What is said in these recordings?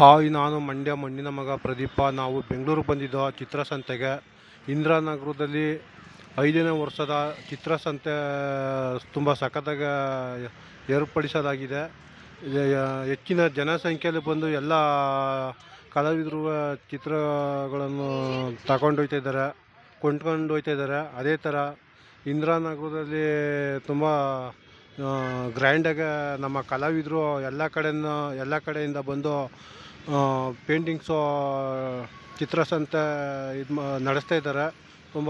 Hi, ನಾನು ಮಂಡ್ಯ ಮಣ್ಣಿನ ಮಗ ಪ್ರದೀಪ. ನಾವು ಬೆಂಗಳೂರು ಬಂದಿದ್ದೋ ಚಿತ್ರಸಂತೆಗೆ. ಇಂದಿರಾನಗರದಲ್ಲಿ 5ನೇ ವರ್ಷದ ಚಿತ್ರಸಂತೆ ತುಂಬ ಸಖತ್ತಾಗಿ ಏರ್ಪಡಿಸಲಾಗಿದೆ. ಹೆಚ್ಚಿನ ಜನಸಂಖ್ಯೆಯಲ್ಲಿ ಬಂದು ಎಲ್ಲ ಕಲಾವಿದರು ಚಿತ್ರಗಳನ್ನು ತಗೊಂಡೋಗ್ತಾ ಇದ್ದಾರೆ, ಕೊಂಡ್ಕೊಂಡು ಹೋಗ್ತಾ ಇದ್ದಾರೆ. ಅದೇ ಥರ ಇಂದಿರಾನಗರದಲ್ಲಿ ತುಂಬ ಗ್ರ್ಯಾಂಡಾಗಿ ನಮ್ಮ ಕಲಾವಿದರು ಎಲ್ಲ ಕಡೆಯಿಂದ ಬಂದು ಪೇಂಟಿಂಗ್ಸು ಚಿತ್ರಸಂತೆ ನಡೆಸ್ತಾ ಇದ್ದಾರೆ. ತುಂಬ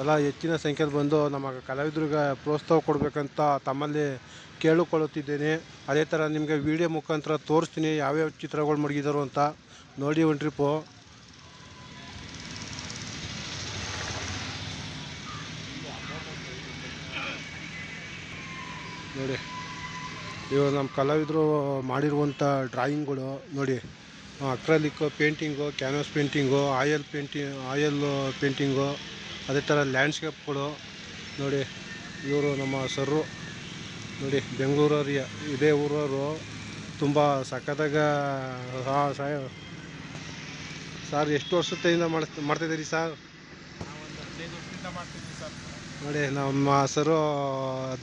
ಎಲ್ಲ ಹೆಚ್ಚಿನ ಸಂಖ್ಯೆಯಲ್ಲಿ ಬಂದು ನಮ್ಮ ಕಲಾವಿದರಿಗೆ ಪ್ರೋತ್ಸಾಹ ಕೊಡಬೇಕಂತ ತಮ್ಮಲ್ಲಿ ಕೇಳಿಕೊಳ್ಳುತ್ತಿದ್ದೇನೆ. ಅದೇ ಥರ ನಿಮಗೆ ವಿಡಿಯೋ ಮುಖಾಂತರ ತೋರಿಸ್ತೀನಿ ಯಾವ್ಯಾವ ಚಿತ್ರಗಳು ಮಡಗಿದರು ಅಂತ. ನೋಡಿ ಒಂದು ಟ್ರಿಪ್ಪು. ನೋಡಿ, ಇವಾಗ ನಮ್ಮ ಕಲಾವಿದರು ಮಾಡಿರುವಂಥ ಡ್ರಾಯಿಂಗ್ಗಳು ನೋಡಿ. Acrylic painting, canvas painting, oil painting, ಅದೇ ಥರ ಲ್ಯಾಂಡ್ಸ್ಕೇಪ್ಗಳು ನೋಡಿ. ಇವರು ನಮ್ಮ ಸರ್ರು ನೋಡಿ, ಬೆಂಗಳೂರವ್ರಿಗೆ ಇದೇ ಊರವರು. ತುಂಬ ಸಖತ್ತಾಗ ಸರ್ ಎಷ್ಟು ವರ್ಷದಿಂದ ಮಾಡ್ತಾಯಿದ್ದೀರಿ ಸರ್? ನೋಡಿ, ನಮ್ಮ ಸರು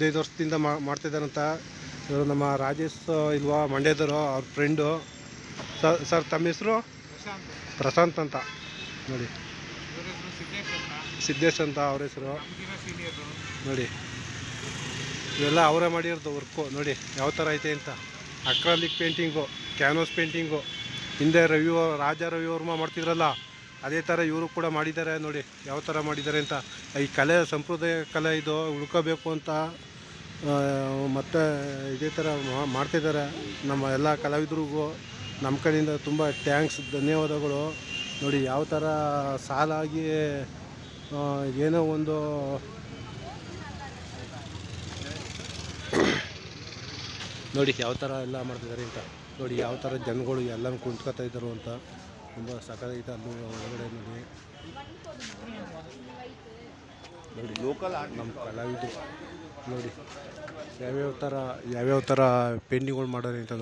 15 ವರ್ಷದಿಂದ ಮಾಡ್ತಿದ್ದಾರಂತ. ಇವರು ನಮ್ಮ ರಾಜೇಶ್ ಇಲ್ವಾ, ಮಂಡ್ಯದವರು, ಅವ್ರ ಫ್ರೆಂಡು. ಸರ್ ತಮ್ಮ ಹೆಸರು? ಪ್ರಶಾಂತ್ ಅಂತ. ನೋಡಿ, ಸಿದ್ದೇಶ್ ಅಂತ ಅವ್ರ ಹೆಸರು. ನೋಡಿ, ಇವೆಲ್ಲ ಅವರೇ ಮಾಡಿರೋದು ವರ್ಕು. ನೋಡಿ ಯಾವ ಥರ ಐತೆ ಅಂತ. Acrylic painting, canvas painting. ಹಿಂದೆ ರಾಜ ರವಿವರ್ಮ ಮಾಡ್ತಿದ್ರಲ್ಲ, ಅದೇ ಥರ ಇವರು ಕೂಡ ಮಾಡಿದ್ದಾರೆ. ನೋಡಿ ಯಾವ ಥರ ಮಾಡಿದ್ದಾರೆ ಅಂತ. ಈ ಕಲೆ ಸಂಪ್ರದಾಯ ಕಲೆ ಇದು ಉಳ್ಕೋಬೇಕು ಅಂತ ಮತ್ತು ಇದೇ ಥರ ಮಾಡ್ತಿದ್ದಾರೆ. ನಮ್ಮ ಎಲ್ಲ ಕಲಾವಿದರಿಗೂ ನಮ್ಮ ಕಡೆಯಿಂದ ತುಂಬ ಥ್ಯಾಂಕ್ಸ್, ಧನ್ಯವಾದಗಳು. ನೋಡಿ ಯಾವ ಥರ ಸಾಲಾಗಿ ಏನೋ ಒಂದು ನೋಡಿ ಯಾವ ಥರ ಎಲ್ಲ ಮಾಡ್ತಿದ್ದಾರೆ ಅಂತ. ನೋಡಿ ಯಾವ ಥರ ಜನಗಳು ಎಲ್ಲನೂ ಕುಂತ್ಕೊತಾ ಇದ್ದರು ಅಂತ. ತುಂಬ ಸಖತ್ತಾಗೈತೆ. ಅಲ್ಲಿ ಒಳಗಡೆ ನೋಡಿ ಲೋಕಲ್ ನಮ್ಮ ಕಲಾವಿದರು ನೋಡಿ ಯಾವ್ಯಾವ ಥರ ಪೇಂಟಿಂಗ್ಗಳು ಮಾಡೋದು ಅಂತ.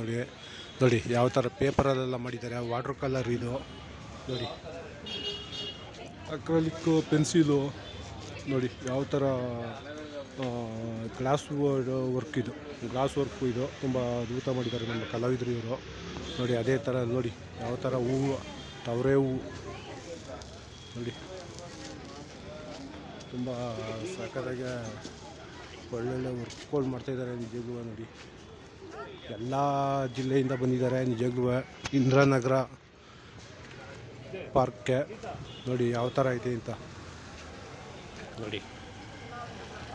ನೋಡಿ ಯಾವ ಥರ ಪೇಪರಲ್ಲೆಲ್ಲ ಮಾಡಿದ್ದಾರೆ. ವಾಟ್ರ್ ಕಲರ್ ಇದು ನೋಡಿ, ಅಕ್ರಲಿಕ್ಕು ಪೆನ್ಸಿಲು ನೋಡಿ ಯಾವ ಥರ ಗ್ಲಾಸ್ ವರ್ಕ್ ಇದು ತುಂಬ ಅದ್ಭುತ ಮಾಡಿದ್ದಾರೆ ನಮ್ಮ ಕಲಾವಿದರು ಇವರು. ನೋಡಿ ಅದೇ ಥರ ನೋಡಿ ಯಾವ ಥರ ಹೂವು, ತವರೆ ಹೂವು ನೋಡಿ, ತುಂಬ ಸಖತ್ತಾಗಿ ಒಳ್ಳೊಳ್ಳೆ ವರ್ಕ್ಗಳು ಮಾಡ್ತಾಯಿದ್ದಾರೆ ನಿಜವಾಗ್ಲೂ. ನೋಡಿ ಎಲ್ಲ ಜಿಲ್ಲೆಯಿಂದ ಬಂದಿದ್ದಾರೆ ನಿಜವಾಗ್ಲೂ ಇಂದಿರಾನಗರ ಪಾರ್ಕ್ಗೆ. ನೋಡಿ ಯಾವ ಥರ ಐತೆ ಅಂತ. ನೋಡಿ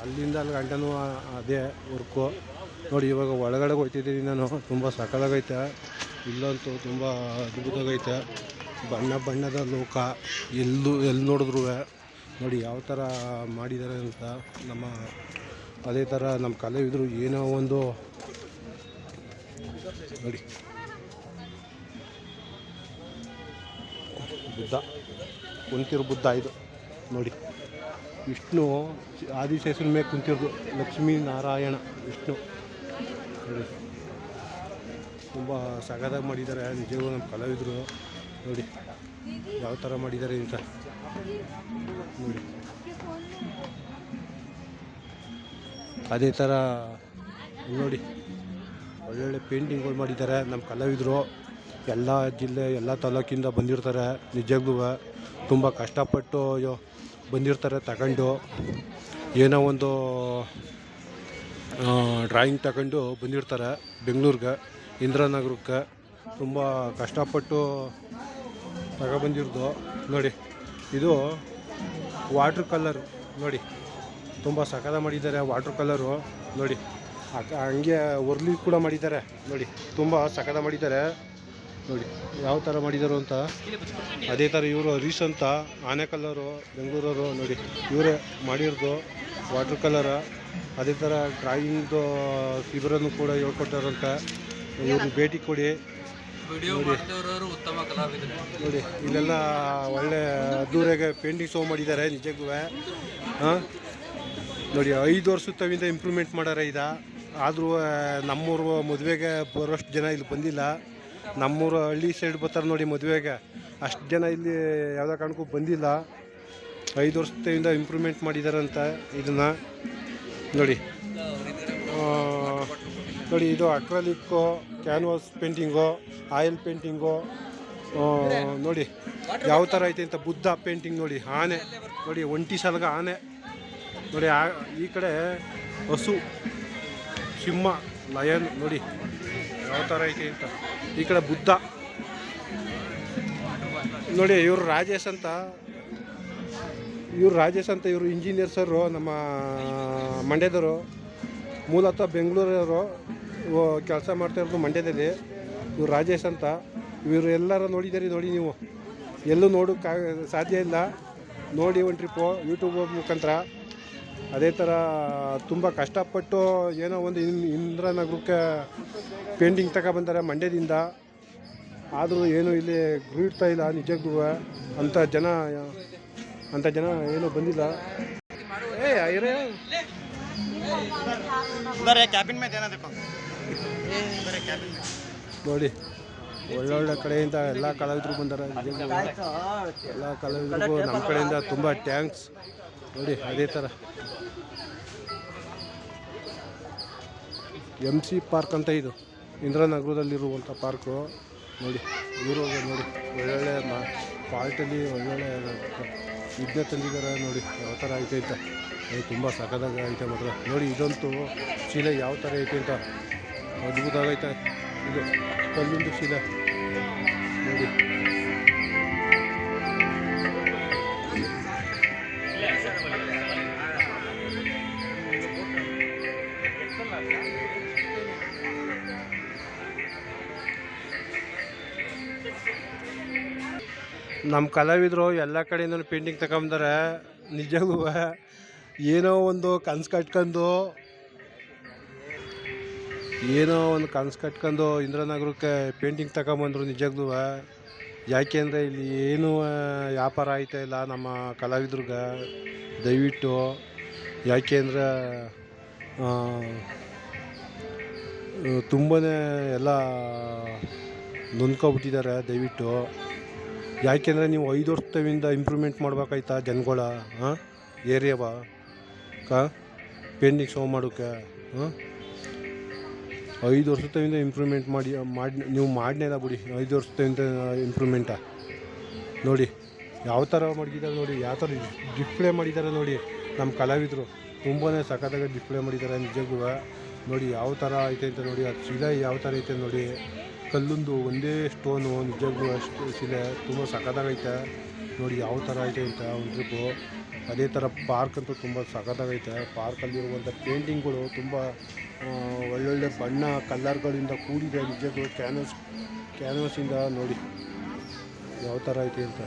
ಅಲ್ಲಿಂದ ಅಲ್ಲಿ ಗಂಟನೂ ಅದೇ ವರ್ಕು. ನೋಡಿ ಇವಾಗ ಒಳಗಡೆ ಹೋಗ್ತಿದ್ದೀನಿ ನಾನು. ತುಂಬ ಸಖತ್ತಾಗೈತೆ ಇಲ್ಲಂತೂ, ತುಂಬ ಅದ್ಭುತವಾಗೈತೆ. ಬಣ್ಣದ ಲೋಕ, ಎಲ್ಲಿ ನೋಡಿದ್ರು ನೋಡಿ ಯಾವ ಥರ ಮಾಡಿದ್ದಾರೆ ಅಂತ. ಅದೇ ಥರ ನಮ್ಮ ಕಲಾವಿದರು ಏನೋ ಒಂದು ನೋಡಿ. ಕುಂತಿರೋ ಬುದ್ಧ ಇದು ನೋಡಿ. ವಿಷ್ಣು ಆದಿಶೇಷನ ಮೇಲೆ ಕುಂತಿರೋದು, ಲಕ್ಷ್ಮೀ ನಾರಾಯಣ ವಿಷ್ಣು ನೋಡಿ. ತುಂಬ ಸಖತ್ತಾಗಿ ಮಾಡಿದ್ದಾರೆ ನಿಜವಾಗ್ಲೂ ನಮ್ಮ ಕಲಾವಿದರು. ನೋಡಿ ಯಾವ ಥರ ಮಾಡಿದ್ದಾರೆ ಅಂತ ನೋಡಿ. ಅದೇ ಥರ ನೋಡಿ ಒಳ್ಳೊಳ್ಳೆ ಪೇಂಟಿಂಗ್ಗಳು ಮಾಡಿದ್ದಾರೆ ನಮ್ಮ ಕಲಾವಿದರು. ಎಲ್ಲ ಜಿಲ್ಲೆ, ಎಲ್ಲ ತಾಲೂಕಿಂದ ಬಂದಿರ್ತಾರೆ ನಿಜವಾಗ್ಲೂ. ತುಂಬ ಕಷ್ಟಪಟ್ಟು ಬಂದಿರ್ತಾರೆ ತಗೊಂಡು. ಏನೋ ಒಂದು ಡ್ರಾಯಿಂಗ್ ತಗೊಂಡು ಬಂದಿರ್ತಾರೆ ಬೆಂಗಳೂರಿಗೆ, ಇಂದಿರಾನಗರಕ್ಕೆ. ತುಂಬ ಕಷ್ಟಪಟ್ಟು ತಗೊಬಂದಿರೋದು ನೋಡಿ. ಇದು ವಾಟ್ರ್ ಕಲರು ನೋಡಿ, ತುಂಬ ಸಖತ್ತಾಗಿ ಮಾಡಿದ್ದಾರೆ ವಾಟ್ರ್ ಕಲರು ನೋಡಿ. ಹಂಗೆ ಒರ್ಲಿ ಕೂಡ ಮಾಡಿದ್ದಾರೆ ನೋಡಿ, ತುಂಬ ಸಖತ್ತಾಗಿ ಮಾಡಿದ್ದಾರೆ ನೋಡಿ ಯಾವ ಥರ ಮಾಡಿದರು ಅಂತ. ಅದೇ ಥರ ಇವರು ಹರೀಶ್ ಅಂತ, ಆನೆ ಕಲರು, ಬೆಂಗಳೂರವರು ನೋಡಿ. ಇವರೇ ಮಾಡಿರೋದು ವಾಟ್ರ್ ಕಲರ. ಅದೇ ಥರ ಡ್ರಾಯಿಂಗ್ದು ಶಿಬಿರನ್ನು ಕೂಡ ಹೇಳ್ಕೊಟ್ಟಾರಂತ. ಇವ್ರನ್ನ ಭೇಟಿ ಕೊಡಿ ನೋಡಿ. ಇಲ್ಲೆಲ್ಲ ಒಳ್ಳೆ ಅದ್ದೂರಿಯಾಗೆ ಪೇಂಟಿಂಗ್ ಶೋ ಮಾಡಿದ್ದಾರೆ ನಿಜಕ್ಕೂ. ನೋಡಿ 5 ವರ್ಷದ ತವಿಂದ ಇಂಪ್ರೂವ್ಮೆಂಟ್ ಮಾಡಾರೆ ಆದರೂ ನಮ್ಮೂರು ಮದುವೆಗೆ ಬರೋಷ್ಟು ಜನ ಇಲ್ಲಿ ಬಂದಿಲ್ಲ. ನಮ್ಮೂರು ಹಳ್ಳಿ ಸೈಡ್ ಬರ್ತಾರೆ ನೋಡಿ ಮದುವೆಗೆ. ಅಷ್ಟು ಜನ ಇಲ್ಲಿ ಯಾವುದೇ ಕಾರಣಕ್ಕೂ ಬಂದಿಲ್ಲ. 5 ವರ್ಷದಿಂದ ಇಂಪ್ರೂವ್ಮೆಂಟ್ ಮಾಡಿದಾರಂತ ಇದನ್ನು ನೋಡಿ. ನೋಡಿ ಇದು ಅಕ್ರಲಿಕ್ಕು, ಕ್ಯಾನ್ವಾಸ್ ಪೇಂಟಿಂಗು, ಆಯಿಲ್ ಪೇಂಟಿಂಗು ನೋಡಿ ಯಾವ ಥರ ಐತೆ ಅಂತ. ಬುದ್ಧ ಪೇಂಟಿಂಗ್ ನೋಡಿ, ಆನೆ ನೋಡಿ, ಒಂಟಿ ಸಲಗ ಆನೆ ನೋಡಿ. ಈ ಕಡೆ ಹಸು, ಸಿಂಹ, ಲಯನ್ ನೋಡಿ ಯಾವ ಥರ ಐತೆ ಅಂತ. ಈ ಕಡೆ ಬುದ್ಧ ನೋಡಿ. ಇವರು ರಾಜೇಶ್ ಅಂತ, ಇವರು ಇಂಜಿನಿಯರ್ ಸರು, ನಮ್ಮ ಮಂಡ್ಯದವರು. ಮೂಲತಃ ಬೆಂಗಳೂರವರು, ಕೆಲಸ ಮಾಡ್ತಾ ಇರೋದು ಮಂಡ್ಯದಲ್ಲಿ. ಇವರು ರಾಜೇಶ್ ಅಂತ. ಇವರು ಎಲ್ಲರೂ ನೋಡಿದ್ದೀರಿ ನೋಡಿ, ನೀವು ಎಲ್ಲೂ ನೋಡೋಕ್ಕೆ ಸಾಧ್ಯ ಇಲ್ಲ. ನೋಡಿ ಒಂದು ಟ್ರಿಪ್ಪು ಯೂಟ್ಯೂಬ್ ಮುಖಾಂತರ. ಅದೇ ಥರ ತುಂಬ ಕಷ್ಟಪಟ್ಟು ಏನೋ ಒಂದು ಇಂದ್ರನಗರಕ್ಕೆ ಪೇಂಟಿಂಗ್ ತಗೊಬಂದಾರೆ ಮಂಡ್ಯದಿಂದ. ಆದರೂ ಏನು ಇಲ್ಲಿ ಗುರುಡ್ತಾ ಇಲ್ಲ ನಿಜಕ್ಕೂ. ಅಂಥ ಜನ ಏನೂ ಬಂದಿಲ್ಲ. ನೋಡಿ ಒಳ್ಳೊಳ್ಳೆ ಕಡೆಯಿಂದ ಎಲ್ಲ ಕಲಾವಿದರು ಬಂದಾರೆ. ಎಲ್ಲ ಕಲಾವಿದರಿಗೂ ನಮ್ಮ ಕಡೆಯಿಂದ ತುಂಬ ಥ್ಯಾಂಕ್ಸ್. ನೋಡಿ ಅದೇ ಥರ MC ಪಾರ್ಕ್ ಅಂತ, ಇದು ಇಂದ್ರನಗರದಲ್ಲಿರುವಂಥ ಪಾರ್ಕು ನೋಡಿ. ಇವರು ನೋಡಿ ಒಳ್ಳೊಳ್ಳೆ ಪಾರ್ಟಲ್ಲಿ ಒಳ್ಳೊಳ್ಳೆ ಇದನ್ನ ತಂದಿದ್ದಾರೆ ನೋಡಿ ಯಾವ ಥರ ಐತೆ ಅಂತ. ತುಂಬ ಸಖತ್ತಾಗಿ ಐತೆ ಮಾತ್ರ ನೋಡಿ. ಇದಂತೂ ಶಿಲೆ ಯಾವ ಥರ ಐತೆ ಅಂತ ಅದ್ಭುತವಾಗೈತೆ. ಇದು ಕಲ್ಲಿಂದು ಶಿಲೆ ನೋಡಿ. ನಮ್ಮ ಕಲಾವಿದರು ಎಲ್ಲ ಕಡೆಯಿಂದ ಪೇಂಟಿಂಗ್ ತಗೊಂಬಂದಾರೆ. ನಿಜವೂ ಏನೋ ಒಂದು ಕನಸು ಕಟ್ಕೊಂಡು ಇಂದ್ರನಗರಕ್ಕೆ ಪೇಂಟಿಂಗ್ ತಗೊಂಬಂದರು ನಿಜವಾಗ್ಲೂ. ಯಾಕೆಂದರೆ ಇಲ್ಲಿ ಏನೂ ವ್ಯಾಪಾರ ಆಯ್ತಾ ಇಲ್ಲ ನಮ್ಮ ಕಲಾವಿದ್ರಿಗೆ. ದಯವಿಟ್ಟು ಯಾಕೆಂದರೆ ತುಂಬಾ ಎಲ್ಲ ನೊಂದ್ಕೊಬಿಟ್ಟಿದ್ದಾರೆ. ದಯವಿಟ್ಟು ಯಾಕೆಂದರೆ ನೀವು 5 ವರ್ಷದಿಂದ ಇಂಪ್ರೂವ್ಮೆಂಟ್ ಮಾಡ್ಬೇಕಾಯ್ತಾ ಜನಗಳ ಏರಿಯಾವ ಪೇಂಟಿಂಗ್ ಶೋ ಮಾಡೋಕ್ಕೆ. 5 ವರ್ಷದಿಂದ ಇಂಪ್ರೂವ್ಮೆಂಟ್ ಮಾಡಿ ನೀವು ಮಾಡನೇಲ್ಲ ಬಿಡಿ. 5 ವರ್ಷದಿಂದ ಇಂಪ್ರೂವ್ಮೆಂಟ ನೋಡಿ ಯಾವ ಥರ ಮಾಡಿದ್ದಾರೆ ನೋಡಿ. ಯಾವ ಥರ ಡಿಸ್ಪ್ಲೇ ಮಾಡಿದ್ದಾರೆ ನೋಡಿ ನಮ್ಮ ಕಲಾವಿದರು. ತುಂಬಾ ಸಖತ್ತಾಗಿ ಡಿಸ್ಪ್ಲೇ ಮಾಡಿದ್ದಾರೆ ನಿಜಕ್ಕೂ. ನೋಡಿ ಯಾವ ಥರ ಐತೆ ಅಂತ ನೋಡಿ. ಅದು ಶಿಲೆ ಯಾವ ಥರ ಐತೆ ನೋಡಿ. ಕಲ್ಲೊಂದು ಒಂದೇ ಸ್ಟೋನು ನಿಜಕ್ಕೂ ಅಷ್ಟು ಶಿಲೆ ತುಂಬ ಸಖತ್ತಾಗೈತೆ ನೋಡಿ ಯಾವ ಥರ ಐತೆ ಅಂತ ಒಂದು ಟ್ರಿಪ್ಪು. ಅದೇ ಥರ ಪಾರ್ಕ್ ಅಂತೂ ತುಂಬ ಸಖತ್ತಾಗೈತೆ. ಪಾರ್ಕಲ್ಲಿರುವಂಥ ಪೇಂಟಿಂಗ್ಗಳು ತುಂಬ ಒಳ್ಳೊಳ್ಳೆ ಬಣ್ಣ ಕಲರ್ಗಳಿಂದ ಕೂಡಿದೆ ನಿಜಕ್ಕೂ. ಕ್ಯಾನ್ವಾಸಿಂದ ನೋಡಿ ಯಾವ ಥರ ಐತೆ ಅಂತ.